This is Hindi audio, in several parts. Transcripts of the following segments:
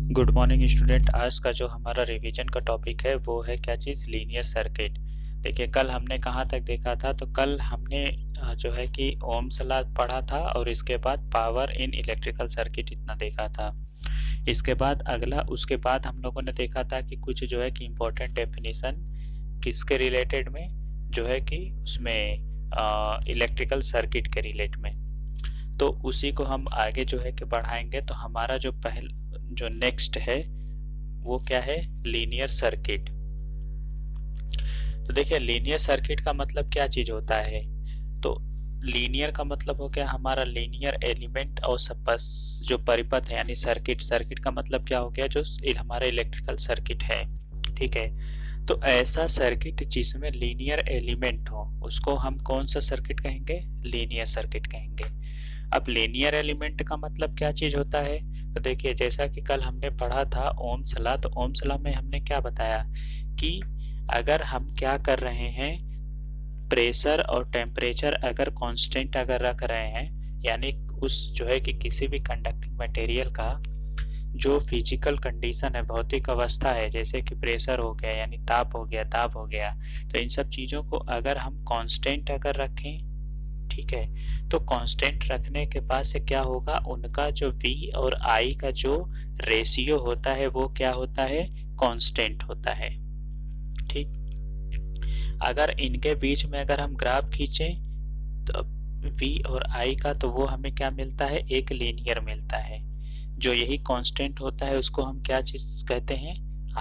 Good morning student. आज का जो हमारा रिवीजन का टॉपिक है वो है क्या चीज़, लीनियर सर्किट। देखिए कल हमने कहाँ तक देखा था, तो कल हमने जो है कि ओम्स लॉ पढ़ा था और इसके बाद पावर इन इलेक्ट्रिकल सर्किट इतना देखा था। इसके बाद अगला उसके बाद हम लोगों ने देखा था कि कुछ जो है कि इम्पोर्टेंट डेफिनेशन किसके रिलेटेड में, जो है कि उसमें इलेक्ट्रिकल सर्किट के रिलेट में। तो उसी को हम आगे जो है कि बढ़ाएंगे। तो हमारा जो नेक्स्ट है वो क्या है, लीनियर सर्किट। तो देखिए लीनियर सर्किट का मतलब क्या चीज होता है। तो लीनियर का मतलब हो गया हमारा लीनियर एलिमेंट और सबस जो परिपथ है, यानी सर्किट। सर्किट का मतलब क्या हो गया, जो हमारा इलेक्ट्रिकल सर्किट है। ठीक है, तो ऐसा सर्किट जिसमें लीनियर एलिमेंट हो उसको हम कौन सा सर्किट कहेंगे, लीनियर सर्किट कहेंगे। अब लीनियर एलिमेंट का मतलब क्या चीज होता है। तो देखिए जैसा कि कल हमने पढ़ा था ओम्स लॉ, तो ओम्स लॉ में हमने क्या बताया कि अगर हम क्या कर रहे हैं, प्रेशर और टेम्परेचर अगर कांस्टेंट अगर रख रहे हैं, यानी उस जो है कि किसी भी कंडक्टिंग मटेरियल का जो फिजिकल कंडीशन है, भौतिक अवस्था है, जैसे कि प्रेशर हो गया यानी ताप हो गया, दाब हो गया, तो इन सब चीज़ों को अगर हम कांस्टेंट अगर रखें, ठीक है, तो कांस्टेंट रखने के बाद से क्या होगा, उनका जो V और I का जो रेशियो होता है वो क्या होता है, कांस्टेंट होता है। ठीक, अगर इनके बीच में अगर हम ग्राफ खींचें तो V और I का, तो वो हमें क्या मिलता है, एक लीनियर मिलता है। जो यही कांस्टेंट होता है उसको हम क्या चीज कहते हैं,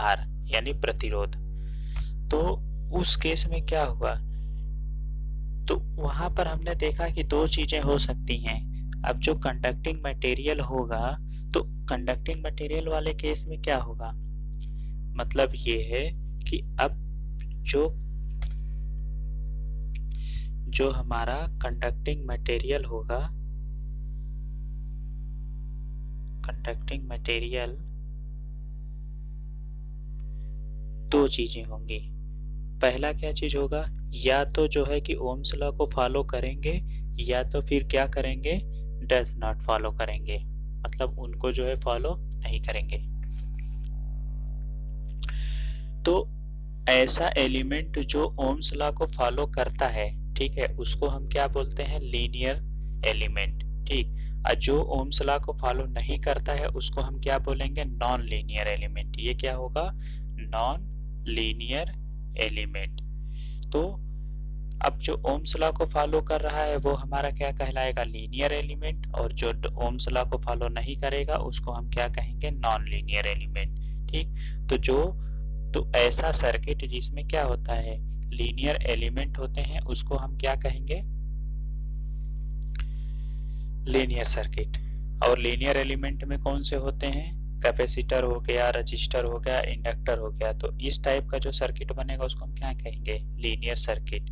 R, यानी प्रतिरोध। तो उस केस में क्या हुआ, तो वहां पर हमने देखा कि दो चीजें हो सकती हैं। अब जो कंडक्टिंग मटेरियल होगा, तो कंडक्टिंग मटेरियल वाले केस में क्या होगा, मतलब ये है कि अब जो जो हमारा कंडक्टिंग मटेरियल होगा, कंडक्टिंग मटेरियल दो चीजें होंगी। पहला क्या चीज होगा, या तो जो है कि ओम्स लॉ को फॉलो करेंगे, या तो फिर क्या करेंगे, डज नॉट फॉलो करेंगे, मतलब उनको जो है फॉलो नहीं करेंगे। तो ऐसा एलिमेंट जो ओम्स लॉ को फॉलो करता है, ठीक है, उसको हम क्या बोलते हैं, लीनियर एलिमेंट। ठीक, और जो ओम्स लॉ को फॉलो नहीं करता है उसको हम क्या बोलेंगे, नॉन लीनियर एलिमेंट। ये क्या होगा, नॉन लीनियर एलिमेंट। तो अब जो ओम्स लॉ को फॉलो कर रहा है वो हमारा क्या कहलाएगा, लीनियर एलिमेंट, और जो ओम्स लॉ को फॉलो नहीं करेगा उसको हम क्या कहेंगे, नॉन लीनियर एलिमेंट। ठीक, तो ऐसा सर्किट जिसमें क्या होता है, लीनियर एलिमेंट होते हैं, उसको हम क्या कहेंगे, लीनियर सर्किट। और लीनियर एलिमेंट में कौन से होते हैं, कैपेसिटर हो गया, रजिस्टर हो गया, इंडक्टर हो गया। तो इस टाइप का जो सर्किट बनेगा उसको हम क्या कहेंगे, लीनियर सर्किट।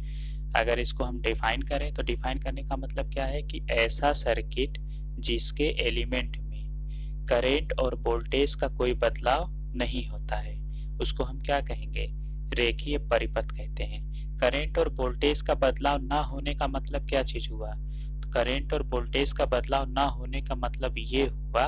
अगर इसको हम डिफाइन करें तो डिफाइन करने का मतलब क्या है कि ऐसा सर्किट जिसके एलिमेंट में करंट और वोल्टेज का कोई बदलाव नहीं होता है उसको हम क्या कहेंगे, रेखीय परिपथ कहते हैं। करंट और वोल्टेज का बदलाव ना होने का मतलब क्या चीज हुआ, करंट और वोल्टेज का बदलाव ना होने का मतलब ये हुआ,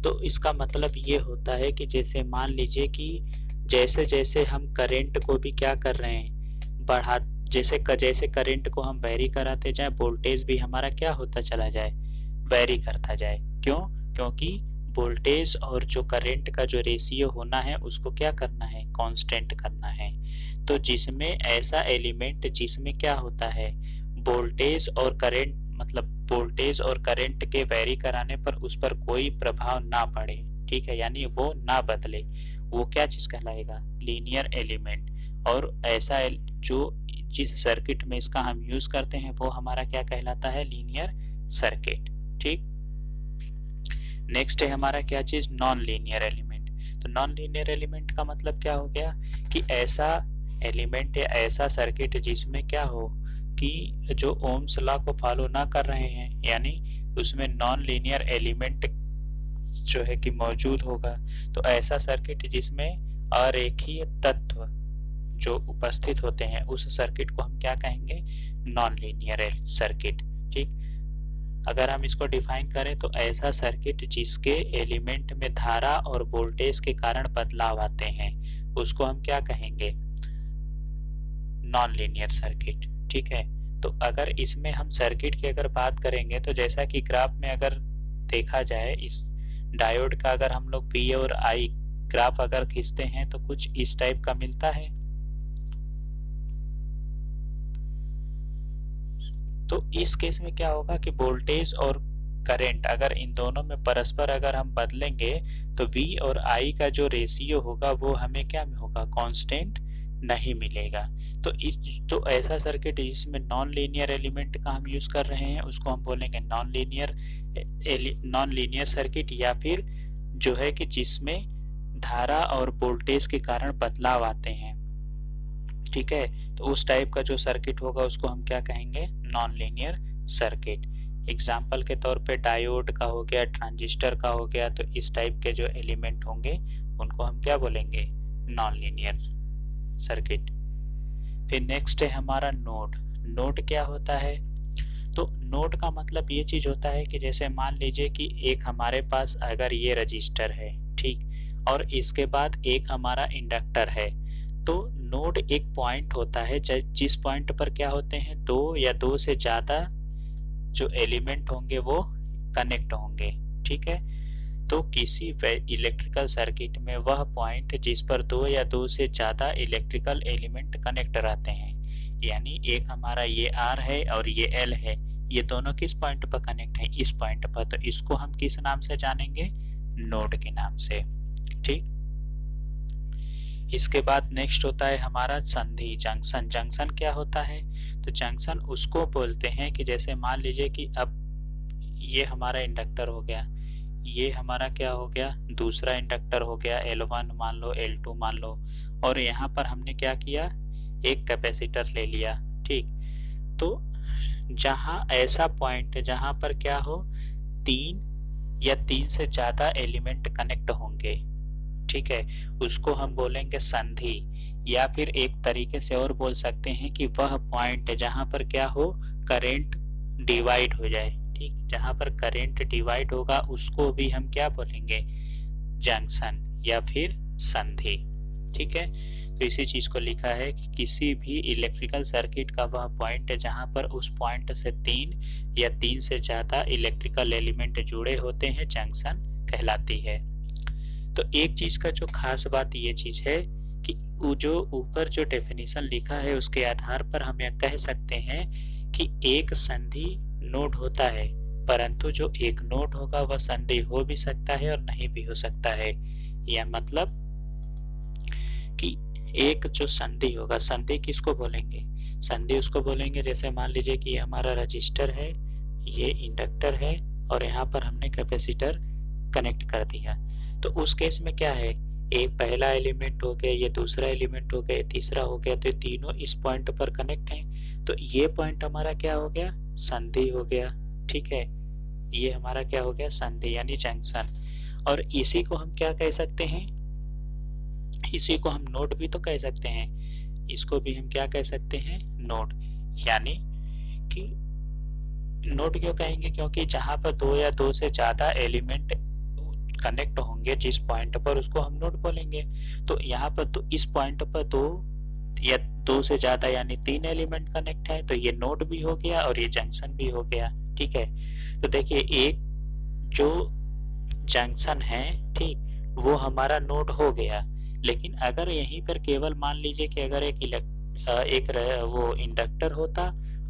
तो इसका मतलब ये होता है कि जैसे मान लीजिए कि जैसे जैसे हम करंट को भी क्या कर रहे हैं, बढ़ा, जैसे करंट को हम वेरी कराते जाए, वोल्टेज भी हमारा क्या होता चला जाए, वेरी करता जाए। क्यों, क्योंकि वोल्टेज और जो करंट का जो रेशियो होना है उसको क्या करना है, कांस्टेंट करना है। तो जिसमें ऐसा एलिमेंट जिसमें क्या होता है, वोल्टेज और करंट, मतलब वोल्टेज और करंट के वेरी कराने पर उस पर कोई प्रभाव ना पड़े, ठीक है, यानी वो ना बदले, वो क्या चीज कहलाएगा, लीनियर एलिमेंट। और ऐसा जो जिस सर्किट में इसका हम यूज करते हैं वो हमारा क्या कहलाता है, लीनियर सर्किट। ठीक, नेक्स्ट है हमारा क्या चीज, नॉन लीनियर एलिमेंट। तो नॉन लीनियर एलिमेंट का मतलब क्या हो गया कि ऐसा एलिमेंट या ऐसा सर्किट जिसमें क्या हो कि जो ओम्स लॉ को फॉलो ना कर रहे हैं, यानी उसमें नॉन लीनियर एलिमेंट जो है कि मौजूद होगा। तो ऐसा सर्किट जिसमें अरेखीय तत्व जो उपस्थित होते हैं उस सर्किट को हम क्या कहेंगे, नॉन लीनियर सर्किट। ठीक, अगर हम इसको डिफाइन करें तो ऐसा सर्किट जिसके एलिमेंट में धारा और वोल्टेज के कारण बदलाव आते हैं उसको हम क्या कहेंगे, नॉन लीनियर सर्किट। ठीक है, तो अगर इसमें हम सर्किट की अगर बात करेंगे तो जैसा कि ग्राफ में अगर देखा जाए, इस डायोड का अगर हम लोग V और I ग्राफ अगर खींचते हैं तो कुछ इस टाइप का मिलता है। तो इस केस में क्या होगा कि वोल्टेज और करंट अगर इन दोनों में परस्पर अगर हम बदलेंगे तो V और I का जो रेशियो होगा वो हमें क्या होगा, कांस्टेंट नहीं मिलेगा। तो ऐसा सर्किट जिसमें नॉन लीनियर एलिमेंट का हम यूज कर रहे हैं उसको हम बोलेंगे नॉन लीनियर सर्किट, या फिर जो है कि जिसमें धारा और वोल्टेज के कारण बदलाव आते हैं। ठीक है, तो उस टाइप का जो सर्किट होगा उसको हम क्या कहेंगे, नॉन लीनियर सर्किट। एग्जाम्पल के तौर पे डायोड का हो गया, ट्रांजिस्टर का हो गया, तो इस टाइप के जो एलिमेंट होंगे उनको हम क्या बोलेंगे, नॉन लीनियर सर्किट। फिर नेक्स्ट है हमारा नोड। नोड क्या होता है, तो नोड का मतलब ये चीज होता है कि जैसे मान लीजिए कि एक हमारे पास अगर ये रजिस्टर है, ठीक, और इसके बाद एक हमारा इंडक्टर है, तो नोड एक पॉइंट होता है जिस पॉइंट पर क्या होते हैं, दो या दो से ज्यादा जो एलिमेंट होंगे वो कनेक्ट होंगे। ठीक है, तो किसी इलेक्ट्रिकल सर्किट में वह पॉइंट जिस पर दो या दो से ज्यादा इलेक्ट्रिकल एलिमेंट कनेक्ट रहते हैं, यानी एक हमारा ये R है और ये L है, ये दोनों किस पॉइंट पर कनेक्ट है, इस पॉइंट पर, तो इसको हम किस नाम से जानेंगे, नोड के नाम से। ठीक, इसके बाद नेक्स्ट होता है हमारा संधि, जंक्शन। जंक्शन क्या होता है, तो जंक्शन उसको बोलते हैं कि जैसे मान लीजिए कि अब ये हमारा इंडक्टर हो गया, ये हमारा क्या हो गया, दूसरा इंडक्टर हो गया, L1 मान लो, L2 मान लो, और यहाँ पर हमने क्या किया, एक कैपेसिटर ले लिया। ठीक, तो जहाँ ऐसा पॉइंट जहाँ पर क्या हो, तीन या तीन से ज्यादा एलिमेंट कनेक्ट होंगे, ठीक है, उसको हम बोलेंगे संधि, या फिर एक तरीके से और बोल सकते हैं कि वह पॉइंट जहां पर क्या हो, करंट डिवाइड हो जाए। ठीक, जहां पर करंट डिवाइड होगा उसको भी हम क्या बोलेंगे, जंक्शन या फिर संधि। ठीक है, तो इसी चीज को लिखा है कि किसी भी इलेक्ट्रिकल सर्किट का वह पॉइंट जहां पर उस पॉइंट से तीन या तीन से ज्यादा इलेक्ट्रिकल एलिमेंट जुड़े होते हैं, जंक्शन कहलाती है। तो एक चीज का जो खास बात ये चीज है कि वो जो ऊपर जो डेफिनेशन लिखा है उसके आधार पर हम यह कह सकते हैं कि एक संधि नोड होता है, परंतु जो एक नोड होगा वह संधि हो भी सकता है और नहीं भी हो सकता है। यह मतलब कि एक जो संधि होगा, संधि किसको बोलेंगे, संधि उसको बोलेंगे जैसे मान लीजिए कि ये हमारा रजिस्टर है, ये इंडक्टर है, और यहाँ पर हमने कैपेसिटर कनेक्ट कर दिया। तो उस केस में क्या है, एक पहला एलिमेंट हो गया, ये दूसरा एलिमेंट हो गया, तीसरा हो गया, तो ये तीनों इस पॉइंट पर कनेक्ट हैं, तो ये पॉइंट हमारा क्या हो गया, संधि हो गया। ठीक है, ये हमारा क्या हो गया, संधि यानी जंक्शन। और इसी को हम क्या कह सकते हैं, इसी को हम नोड भी तो कह सकते हैं, इसको भी हम क्या कह सकते हैं, नोड। यानी कि नोड क्यों कहेंगे, क्योंकि जहां पर दो या दो से ज्यादा एलिमेंट कनेक्ट होंगे जिस पॉइंट पर, उसको हम नोड बोलेंगे। तो यहाँ पर तो इस पॉइंट पर दो या दो से ज्यादा यानी तीन एलिमेंट कनेक्ट है, तो ये नोड भी हो गया और ये जंक्शन भी हो गया। ठीक है, तो देखिए एक जो जंक्शन है, ठीक, वो हमारा नोड हो गया, लेकिन अगर यहीं पर केवल मान लीजिए कि अगर वो इंडक्टर होता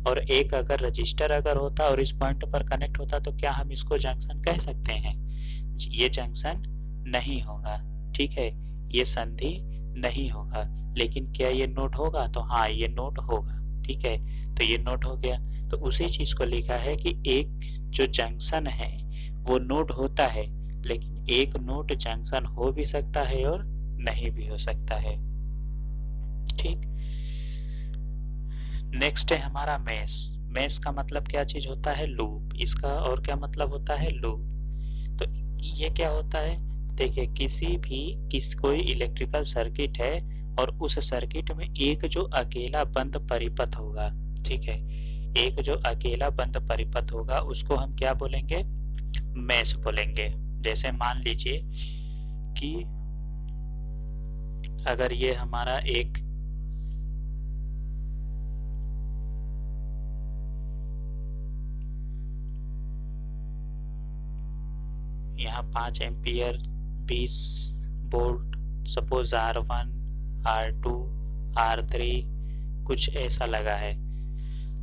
और एक अगर रजिस्टर अगर होता और इस पॉइंट पर कनेक्ट होता, तो क्या हम इसको जंक्शन कह सकते हैं, ये जंक्शन नहीं होगा। ठीक है, ये संधि नहीं होगा, लेकिन क्या ये नोड होगा, तो हाँ ये नोड होगा। ठीक है, तो ये नोड हो गया। तो उसी चीज को लिखा है कि एक जो जंक्शन है वो नोड होता है, लेकिन एक नोड जंक्शन हो भी सकता है और नहीं भी हो सकता है। ठीक, नेक्स्ट है हमारा मेश। मेश का मतलब क्या चीज होता है, लूप। इसका और क्या मतलब होता है, लूप। तो ये क्या होता है, देखिए कोई इलेक्ट्रिकल सर्किट है और उस सर्किट में एक जो अकेला बंद परिपथ होगा, ठीक है, एक जो अकेला बंद परिपथ होगा उसको हम क्या बोलेंगे, मेश बोलेंगे। जैसे मान लीजिए कि अगर ये हमारा एक यहाँ 5 ampere 20 volt suppose R1 R2 R3 कुछ ऐसा लगा है,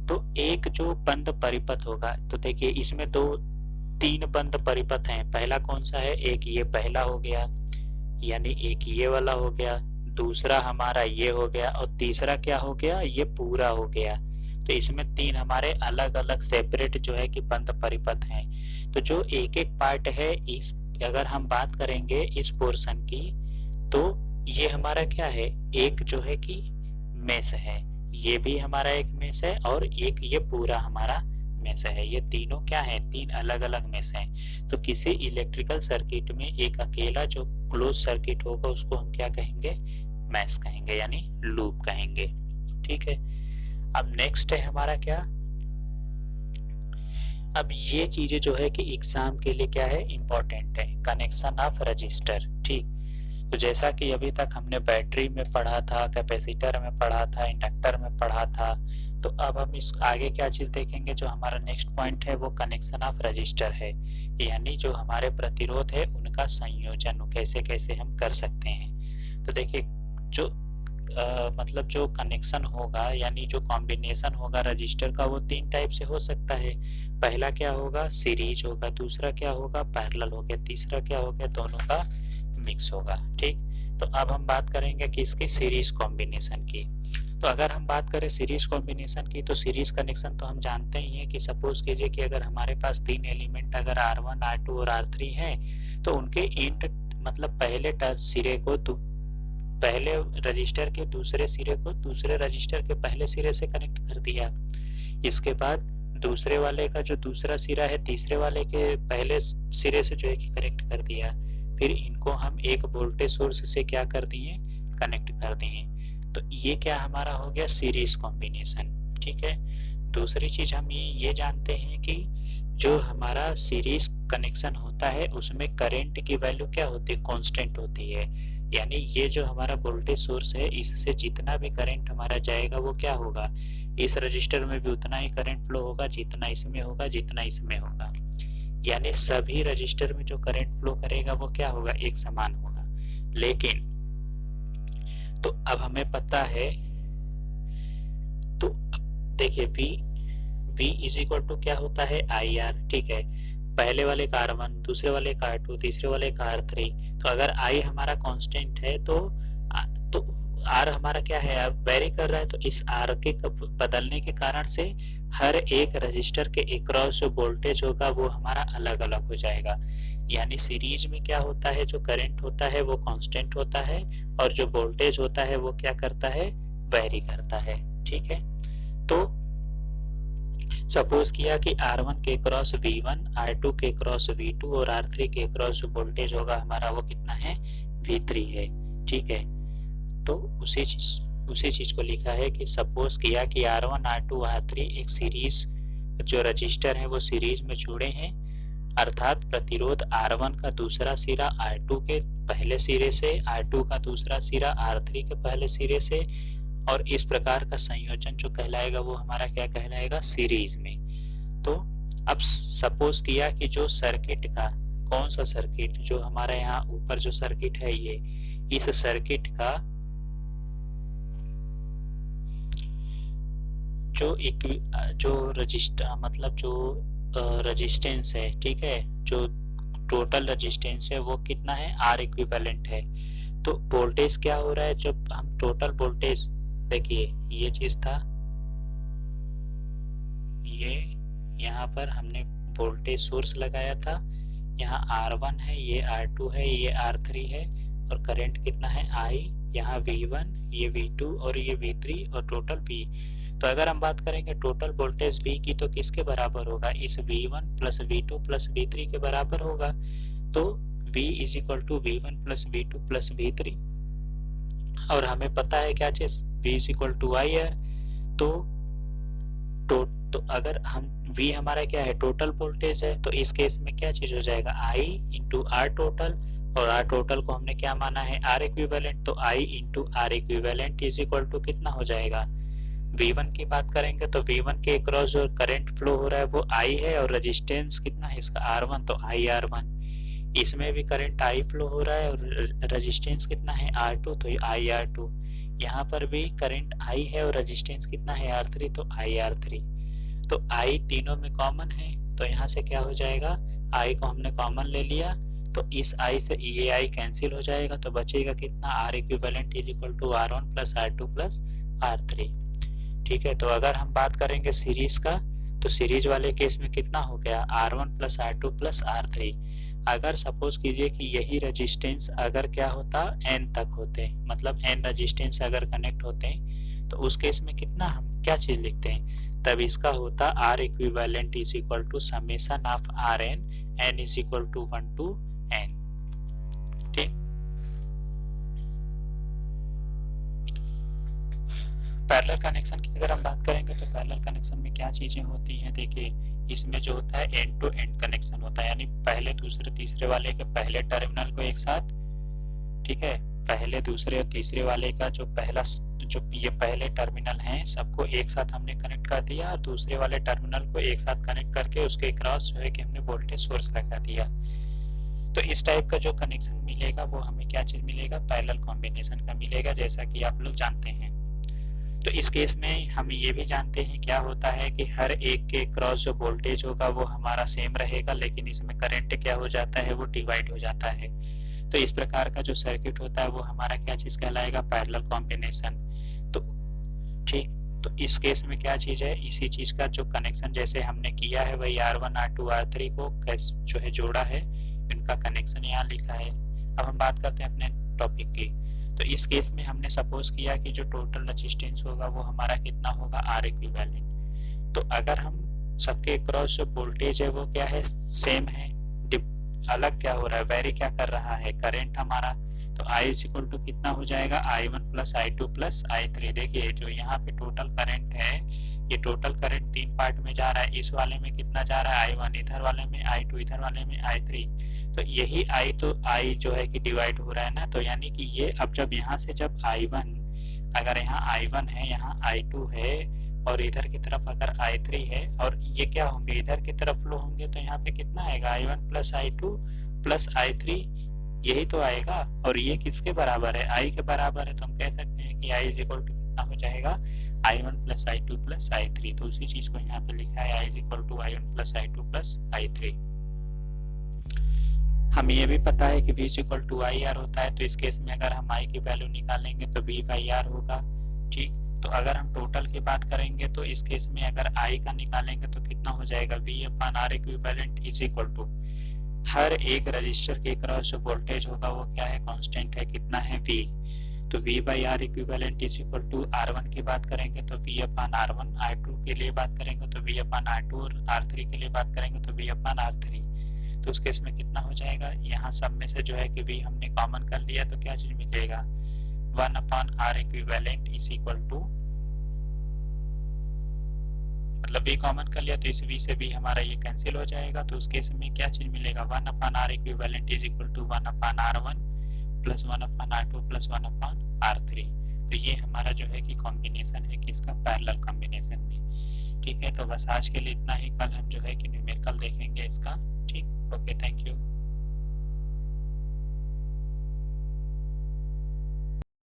तो एक जो बंद परिपथ होगा, तो देखिए इसमें तीन बंद परिपथ हैं। पहला कौन सा है, एक ये पहला हो गया, यानी एक ये वाला हो गया, दूसरा हमारा ये हो गया, और तीसरा क्या हो गया, ये पूरा हो गया। तो इसमें तीन हमारे अलग अलग सेपरेट जो है कि बंद परिपथ हैं। तो जो एक एक पार्ट है, इस अगर हम बात करेंगे इस पोर्शन की, तो ये हमारा क्या है, एक जो है कि मेश है, ये भी हमारा एक मेश है, और एक ये पूरा हमारा मेश है। ये तीनों क्या है, तीन अलग अलग मेश हैं। तो किसी इलेक्ट्रिकल सर्किट में एक अकेला जो क्लोज सर्किट होगा उसको हम क्या कहेंगे, मेश कहेंगे, यानी लूप कहेंगे। ठीक है, अब नेक्स्ट है हमारा क्या, अब ये चीजें जो है कि एग्जाम के लिए क्या है, इंपॉर्टेंट है, कनेक्शन ऑफ रजिस्टर। ठीक, तो जैसा कि अभी तक हमने बैटरी में पढ़ा था, कैपेसिटर में पढ़ा था, इंडक्टर में पढ़ा था, तो अब हम इस आगे क्या चीज देखेंगे, जो हमारा नेक्स्ट पॉइंट है वो कनेक्शन ऑफ रजिस्टर है, यानी जो हमारे प्रतिरोध है उनका संयोजन कैसे कैसे हम कर सकते हैं। तो देखिए जो मतलब जो कनेक्शन होगा, यानी जो कॉम्बिनेशन होगा रजिस्टर का, वो तीन टाइप से हो सकता है। पहला क्या होगा, सीरीज होगा, दूसरा क्या होगा, पैरेलल हो गया, तीसरा क्या हो गया, दोनों का मिक्स होगा। ठीक, तो अब हम बात करेंगे कि इसकी सीरीज कॉम्बिनेशन की। तो अगर हम बात करें सीरीज कॉम्बिनेशन की, तो सीरीज कनेक्शन तो हम जानते ही हैं कि सपोज कीजिए कि अगर हमारे पास तीन एलिमेंट अगर R1 R2 और R3 हैं, तो उनके इंड मतलब पहले सिरे को पहले रजिस्टर के दूसरे सिरे को दूसरे रजिस्टर के पहले सिरे से कनेक्ट कर दिया। इसके बाद दूसरे वाले का जो दूसरा सिरा है तीसरे वाले के पहले सिरे से जो है कि कनेक्ट कर दिया। फिर इनको हम एक वोल्टेज सोर्स से क्या कर दिए, कनेक्ट कर दिए। तो ये क्या हमारा हो गया, सीरीज कॉम्बिनेशन। ठीक है, दूसरी चीज हम ये जानते हैं कि जो हमारा सीरीज कनेक्शन होता है उसमें करंट की वैल्यू क्या होती है, कांस्टेंट होती है। यानी ये जो हमारा वोल्टेज सोर्स है, इससे जितना भी करंट हमारा जाएगा वो क्या होगा, इस रजिस्टर में भी उतना ही करंट फ्लो होगा जितना इसमें होगा, जितना इसमें होगा। यानी सभी रजिस्टर में जो करंट फ्लो करेगा वो क्या होगा, एक समान होगा। लेकिन तो अब हमें पता है, तो देखिए V इज इक्वल टू क्या होता है, IR। ठीक है, पहले वाले का R1, दूसरे वाले का R2, तीसरे वाले का R3। तो अगर I हमारा कांस्टेंट है तो R हमारा क्या है, अब वेरी कर रहा है, तो इस R के बदलने के कारण से हर एक रजिस्टर के अक्रॉस जो वोल्टेज होगा वो हमारा अलग अलग हो जाएगा। यानी सीरीज में क्या होता है, जो करंट होता है वो कांस्टेंट होता है, और जो वोल्टेज होता है वो क्या करता है, वेरी करता है। ठीक है, तो सपोज किया कि R1 के क्रॉस V1, R2 के क्रॉस V2 और R3 के क्रॉस वोल्टेज होगा हमारा वो कितना है, V3 है। ठीक है, तो उसी चीज को लिखा है कि सपोज किया कि R1 R2 R3 एक सीरीज जो रजिस्टर है वो सीरीज में जुड़े हैं, अर्थात प्रतिरोध R1 का दूसरा सिरा R2 के पहले सिरे से, R2 का दूसरा सिरा R3 के पहले सिरे से, और इस प्रकार का संयोजन जो कहलाएगा वो हमारा क्या कहलाएगा, सीरीज में। तो अब सपोज किया कि जो सर्किट का, कौन सा सर्किट, जो हमारे यहाँ ऊपर जो सर्किट है ये, इस सर्किट का जो रजिस्टर मतलब जो रेजिस्टेंस है, ठीक है, जो टोटल रेजिस्टेंस है वो कितना है, R इक्विवेलेंट है। तो वोल्टेज क्या हो रहा है, जब हम टोटल वोल्टेज, देखिए ये चीज था, ये यहाँ पर हमने वोल्टेज सोर्स लगाया था, यहाँ R1 है, ये R2 है, ये R3 है, और करंट कितना है I, यहाँ V1, ये V2 और ये V3 और टोटल V। तो अगर हम बात करेंगे टोटल वोल्टेज V की, तो किसके बराबर होगा, इस V1 plus V2 plus V3 के बराबर होगा। तो V is equal to V1 plus V2 plus V3, और हमें पता है क्या चीज, V is equal to I है। तो तो अगर हम V हमारा क्या है, टोटल वोल्टेज है, तो इस केस में क्या चीज हो जाएगा, I इंटू आर टोटल, और आर टोटल को हमने क्या माना है, आर इक्विवेलेंट, तो I into R equivalent is equal to कितना हो जाएगा, V1 की बात करेंगे तो V1 के अक्रॉस जो करंट फ्लो हो रहा है वो I है, और रेजिस्टेंस कितना है इसका R1, तो IR1। इसमें भी करंट I फ्लो हो रहा है और रेजिस्टेंस कितना है R2, तो IR2। यहाँ पर भी करंट I है और रेजिस्टेंस कितना है R3, तो IR3। तो I तीनों में कॉमन है, तो यहाँ से क्या हो जाएगा, I को हमने कॉमन ले लिया, तो इस I से ये I कैंसिल हो जाएगा, तो बचेगा कितना, R equivalent is equal to R1 plus R2 plus R3। ठीक है, तो अगर हम बात करेंगे सीरीज का, तो सीरीज वाले केस में कितना हो गया, R1 plus R2 plus R3। अगर सपोज कीजिए कि यही रेजिस्टेंस अगर क्या होता, N तक होते, मतलब N रेजिस्टेंस अगर कनेक्ट होते, तो उस केस में कितना हम क्या चीज लिखते हैं, तब इसका होता R equivalent is equal to summation of Rn, N is equal to 1 to N। ठीक, पैरेलल कनेक्शन की अगर हम बात करेंगे तो पैरेलल कनेक्शन में क्या चीजें होती हैं, देखिए इसमें जो होता है एंड टू एंड कनेक्शन होता है, यानी पहले दूसरे तीसरे वाले के पहले टर्मिनल को एक साथ, ठीक है, पहले दूसरे और तीसरे वाले का जो पहला, जो ये पहले टर्मिनल हैं सबको एक साथ हमने कनेक्ट कर दिया, और दूसरे वाले टर्मिनल को एक साथ कनेक्ट करके उसके क्रॉस जो है कि हमने वोल्टेज सोर्स लगा दिया। तो इस टाइप का जो कनेक्शन मिलेगा वो हमें क्या चीज मिलेगा, पैरेलल कॉम्बिनेशन का मिलेगा, जैसा कि आप लोग जानते हैं। तो इस केस में हम ये भी जानते हैं क्या होता है कि हर एक के क्रॉस जो वोल्टेज होगा वो हमारा सेम रहेगा, लेकिन इसमें करंट क्या हो जाता है, वो डिवाइड हो जाता है। तो इस प्रकार का जो सर्किट होता है वो हमारा क्या चीज कहलाएगा, पैरेलल कॉम्बिनेशन। तो ठीक, तो इस केस में क्या चीज है, इसी चीज का जो कनेक्शन जैसे हमने किया है वही R1 R2 R3 को जो है जोड़ा है, इनका कनेक्शन यहाँ लिखा है। अब हम बात करते हैं अपने टॉपिक की। तो इस केस में हमने सपोज किया कि जो टोटल रेजिस्टेंस होगा वो हमारा कितना होगा, R इक्विवेलेंट। तो अगर हम सबके क्रॉस जो वोल्टेज है वो क्या है, सेम है, अलग क्या हो रहा है, वेरी क्या कर रहा है, करंट हमारा, तो I इज इक्वल टू कितना हो जाएगा, I1 plus I2 plus I3। देखिए जो यहाँ पे टोटल करंट है, ये टोटल करंट तीन पार्ट में जा रहा है, इस वाले में कितना जा रहा है, I1 इधर वाले में, I2 इधर वाले में, I3। तो यही I, तो I जो है कि डिवाइड हो रहा है ना, तो यानी कि ये अब जब यहाँ से जब I1, अगर यहाँ I1 है, यहाँ I2 है, और इधर की तरफ अगर I3 है, और ये क्या होंगे, इधर की तरफ फ्लो होंगे, तो यहाँ पे कितना आएगा, I1 plus I2 plus I3, यही तो आएगा। और ये किसके बराबर है, I के बराबर है, तो हम कह सकते हैं कि I इज इक्वल टू कितना हो जाएगा, I1 plus I2 plus I3। तो उसी चीज को यहाँ पे लिखा है, I is equal to I1 plus I2 plus I3। हमें ये भी पता है कि V is equal to IR होता है, तो इस केस में अगर हम I की वैल्यू निकालेंगे तो V बाई R होगा। ठीक, तो अगर हम टोटल की बात करेंगे तो इस केस में अगर I का निकालेंगे तो कितना हो जाएगा, V upon R equivalent is equal to, हर एक रजिस्टर के क्रॉस जो वोल्टेज होगा वो क्या है, कांस्टेंट है, कितना है, V। तो V by R equivalent is equal to, R1 की बात करेंगे तो V अपन R1, R2 के लिए बात करेंगे तो V अपन R2, और R3 के लिए बात करेंगे तो V अपन R3। तो उस केस में कितना हो जाएगा, यहाँ सब में से जो है कि V हमने कॉमन कर लिया, तो क्या चीज मिलेगा, 1 upon R equivalent is equal to, मतलब V कॉमन कर लिया तो इस V से V हमारा ये कैंसिल हो जाएगा, तो उस केस में क्या चीज मिलेगा, 1 upon R equivalent is equal to 1 upon R1 plus 1 upon R2 plus 1 upon R3। तो ये हमारा जो है कि कॉम्बिनेशन है किसका, पैरेलल कॉम्बिनेशन में। ठीक है, तो बस आज के लिए इतना ही, कल हम जो है कि न्यूमेरिकल देखेंगे इसका।